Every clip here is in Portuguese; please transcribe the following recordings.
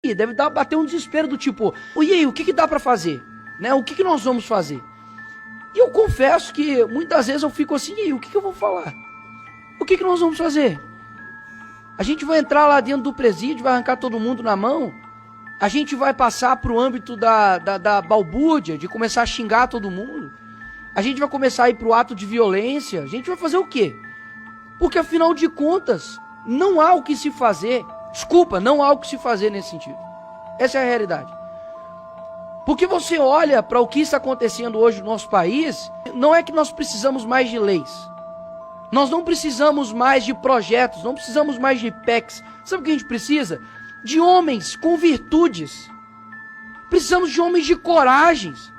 E deve bater um desespero do tipo, e aí, o que dá pra fazer? Né? O que nós vamos fazer? E eu confesso que muitas vezes eu fico assim, e aí, o que eu vou falar? O que nós vamos fazer? A gente vai entrar lá dentro do presídio, vai arrancar todo mundo na mão? A gente vai passar pro âmbito da balbúrdia, de começar a xingar todo mundo? A gente vai começar a ir pro ato de violência? A gente vai fazer o quê? Porque afinal de contas, não há o que se fazer. Desculpa, não há o que se fazer nesse sentido. Essa é a realidade. Porque você olha para o que está acontecendo hoje no nosso país, não é que nós precisamos mais de leis. Nós não precisamos mais de projetos, não precisamos mais de PECs. Sabe o que a gente precisa? De homens com virtudes. Precisamos de homens de coragens.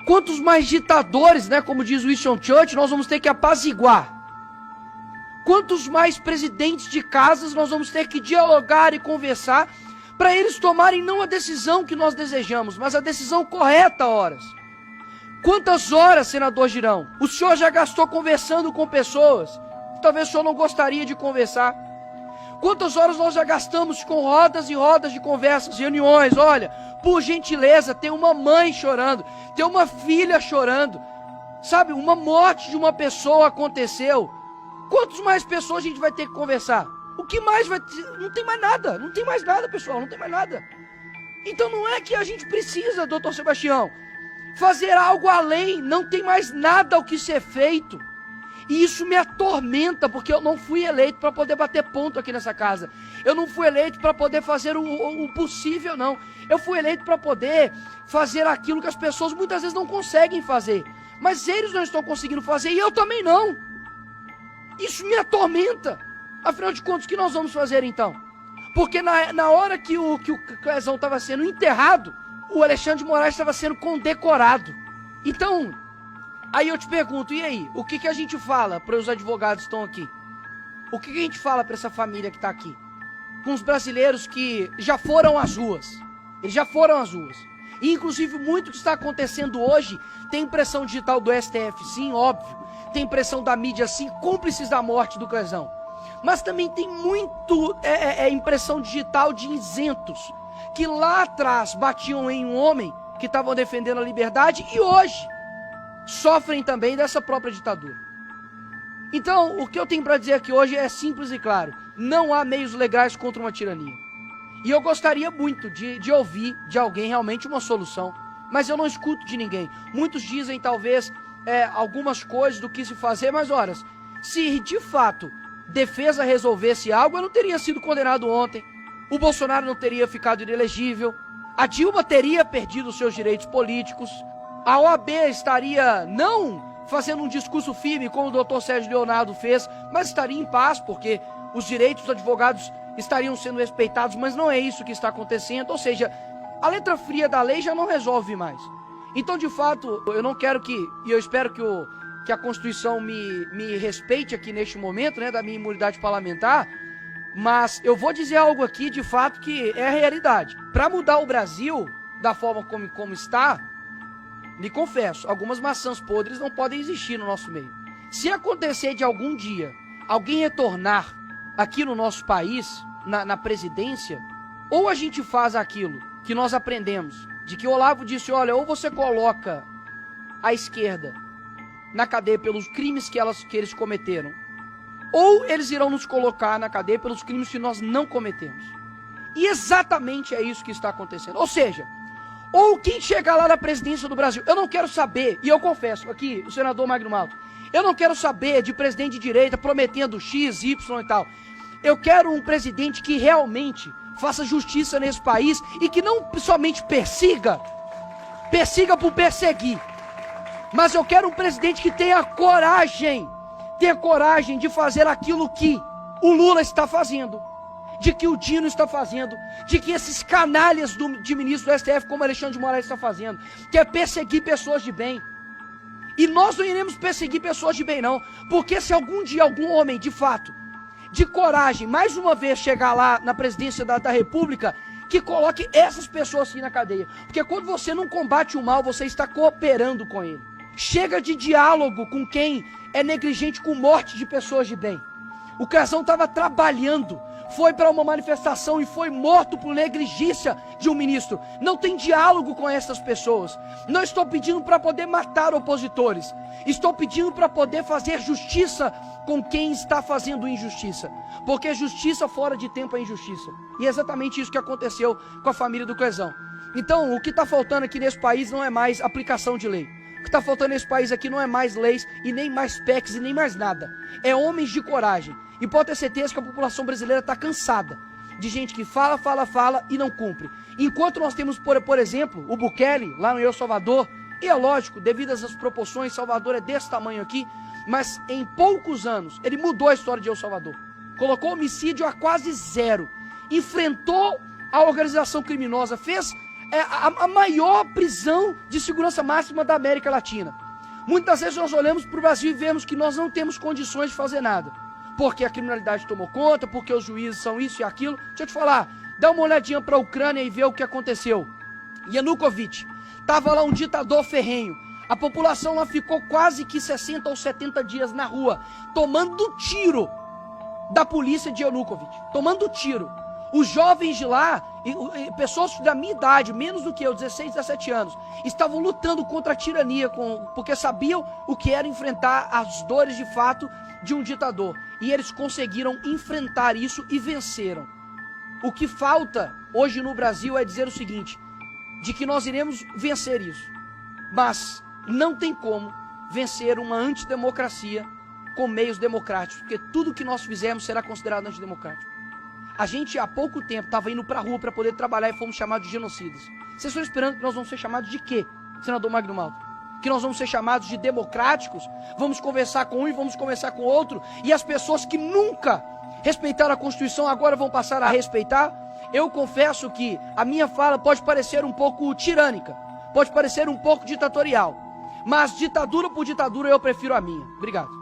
Quantos mais ditadores, né, como diz Winston Churchill, nós vamos ter que apaziguar? Quantos mais presidentes de casas nós vamos ter que dialogar e conversar para eles tomarem não a decisão que nós desejamos, mas a decisão correta a horas? Quantas horas, senador Girão, o senhor já gastou conversando com pessoas que talvez o senhor não gostaria de conversar? Quantas horas nós já gastamos com rodas e rodas de conversas, reuniões? Olha, por gentileza, tem uma mãe chorando, tem uma filha chorando, sabe, uma morte de uma pessoa aconteceu. Quantas mais pessoas a gente vai ter que conversar? O que mais vai ter? Não tem mais nada, não tem mais nada, pessoal, não tem mais nada. Então não é que a gente precisa, doutor Sebastião, fazer algo além, não tem mais nada o que ser feito. E isso me atormenta, porque eu não fui eleito para poder bater ponto aqui nessa casa. Eu não fui eleito para poder fazer o possível, não. Eu fui eleito para poder fazer aquilo que as pessoas muitas vezes não conseguem fazer. Mas eles não estão conseguindo fazer e eu também não. Isso me atormenta. Afinal de contas, o que nós vamos fazer então? Porque na hora que o Clezão estava sendo enterrado, o Alexandre de Moraes estava sendo condecorado. Então, aí eu te pergunto, e aí? O que a gente fala para os advogados que estão aqui? O que a gente fala para essa família que está aqui? Com os brasileiros que já foram às ruas. Eles já foram às ruas. E inclusive muito que está acontecendo hoje tem impressão digital do STF, sim, óbvio. Tem impressão da mídia, sim, cúmplices da morte do Clezão. Mas também tem muito impressão digital de isentos, que lá atrás batiam em um homem que estavam defendendo a liberdade e hoje sofrem também dessa própria ditadura. Então, o que eu tenho para dizer aqui hoje é simples e claro. Não há meios legais contra uma tirania. E eu gostaria muito de ouvir de alguém realmente uma solução. Mas eu não escuto de ninguém. Muitos dizem talvez algumas coisas do que se fazer, mas olha, se de fato defesa resolvesse algo, eu não teria sido condenado ontem. O Bolsonaro não teria ficado inelegível. A Dilma teria perdido os seus direitos políticos. A OAB estaria não fazendo um discurso firme como o doutor Sérgio Leonardo fez, mas estaria em paz, porque os direitos dos advogados estariam sendo respeitados, mas não é isso que está acontecendo. Ou seja, a letra fria da lei já não resolve mais. Então, de fato, eu não quero e eu espero que a Constituição me respeite aqui neste momento, né, da minha imunidade parlamentar, mas eu vou dizer algo aqui, de fato, que é a realidade. Para mudar o Brasil da forma como está, lhe confesso, algumas maçãs podres não podem existir no nosso meio. Se acontecer de algum dia alguém retornar aqui no nosso país, na presidência, ou a gente faz aquilo que nós aprendemos, de que Olavo disse, olha, ou você coloca a esquerda na cadeia pelos crimes que eles cometeram, ou eles irão nos colocar na cadeia pelos crimes que nós não cometemos. E exatamente é isso que está acontecendo. Ou seja, ou quem chegar lá na presidência do Brasil, eu não quero saber, e eu confesso aqui, o senador Magno Malta, eu não quero saber de presidente de direita prometendo X, Y e tal. Eu quero um presidente que realmente faça justiça nesse país e que não somente persiga por perseguir, mas eu quero um presidente que tenha coragem de fazer aquilo que o Lula está fazendo, de que o Dino está fazendo, de que esses canalhas de ministro do STF como Alexandre de Moraes está fazendo, que é perseguir pessoas de bem. E nós não iremos perseguir pessoas de bem não, porque se algum dia algum homem de fato, de coragem, mais uma vez chegar lá na presidência da República, que coloque essas pessoas assim na cadeia, porque quando você não combate o mal, você está cooperando com ele. Chega de diálogo com quem é negligente com morte de pessoas de bem. O Clezão estava trabalhando foi para uma manifestação e foi morto por negligência de um ministro. Não tem diálogo com essas pessoas. Não estou pedindo para poder matar opositores. Estou pedindo para poder fazer justiça com quem está fazendo injustiça. Porque justiça fora de tempo é injustiça. E é exatamente isso que aconteceu com a família do Clezão. Então, o que está faltando aqui nesse país não é mais aplicação de lei. O que está faltando nesse país aqui não é mais leis e nem mais PECs e nem mais nada. É homens de coragem. E pode ter certeza que a população brasileira está cansada de gente que fala e não cumpre. Enquanto nós temos, por exemplo, o Bukele, lá no El Salvador, e é lógico, devido às proporções, Salvador é desse tamanho aqui, mas em poucos anos ele mudou a história de El Salvador. Colocou homicídio a quase zero. Enfrentou a organização criminosa, fez a maior prisão de segurança máxima da América Latina. Muitas vezes nós olhamos para o Brasil e vemos que nós não temos condições de fazer nada. Porque a criminalidade tomou conta, porque os juízes são isso e aquilo. Deixa eu te falar, dá uma olhadinha para a Ucrânia e vê o que aconteceu. Yanukovych, estava lá um ditador ferrenho. A população lá ficou quase que 60 ou 70 dias na rua, tomando tiro da polícia de Yanukovych. Tomando tiro. Os jovens de lá, pessoas da minha idade, menos do que eu, 16, 17 anos, estavam lutando contra a tirania, porque sabiam o que era enfrentar as dores de fato de um ditador. E eles conseguiram enfrentar isso e venceram. O que falta hoje no Brasil é dizer o seguinte, de que nós iremos vencer isso. Mas não tem como vencer uma antidemocracia com meios democráticos, porque tudo que nós fizermos será considerado antidemocrático. A gente há pouco tempo estava indo para a rua para poder trabalhar e fomos chamados de genocidas. Vocês estão esperando que nós vamos ser chamados de quê, senador Magno Malta? Que nós vamos ser chamados de democráticos? Vamos conversar com um e vamos conversar com o outro? E as pessoas que nunca respeitaram a Constituição agora vão passar a respeitar? Eu confesso que a minha fala pode parecer um pouco tirânica, pode parecer um pouco ditatorial, mas ditadura por ditadura eu prefiro a minha. Obrigado.